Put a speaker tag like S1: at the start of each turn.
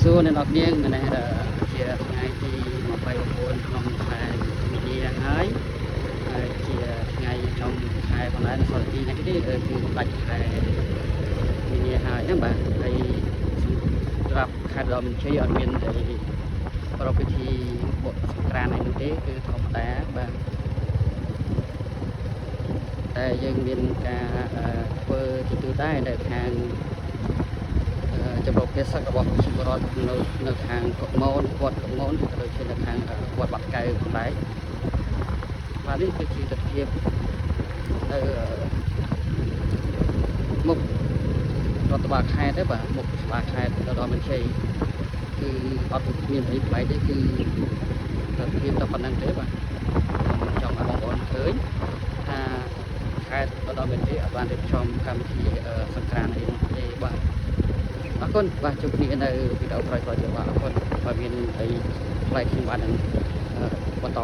S1: សួរអ្នកនរគ្នាម្នេះជាថ្ងៃទី29ក្នុងខែមីនាហើយជាថ្ងៃtrongខែប៉ុន្មានសល់2ថ្ងៃទៀតគឺដាច់ខែមីនាហើយណាបាទហើយសម្រាប់ខេត្តឧត្តរមានជ័យអត់មានប្រពៃពិធីបុណ្យសង្ក្រាន្តអីនោះទេគឺធម្មតាបាទតែយើងមានការធ្វើទីទូដែរដែលខាងចម្រុះភាសារបស់ជីវរដ្ឋនៅខាងកុកមនគាត់កុកមនក៏ដូចជានៅខាងគាត់បាត់កៅផងដែរបាទនេះគឺជាទស្សនវិជ្ជានៅមុខរដ្ឋបាលខេត្តទេបាទមុខស្វាខេត្តដល់មានជ័យគឺអត់មានអីប្លែកទេគឺទស្សនវិជ្ជាតែប៉ុណ្្នឹងទេបាទចង់ឲ្យបងប្អូនឃើញថាខេត្តដល់មានជ័យអត់បានរៀបចំកម្មវិធីសង្ក្រាន្តអីទេបាទអរគុណបាទជួបគ្នានៅវីដេអូក្រោយៗទៀតបាទអរគុណបើមានអីផ្លែខ្ញុំបាននឹងបន្ត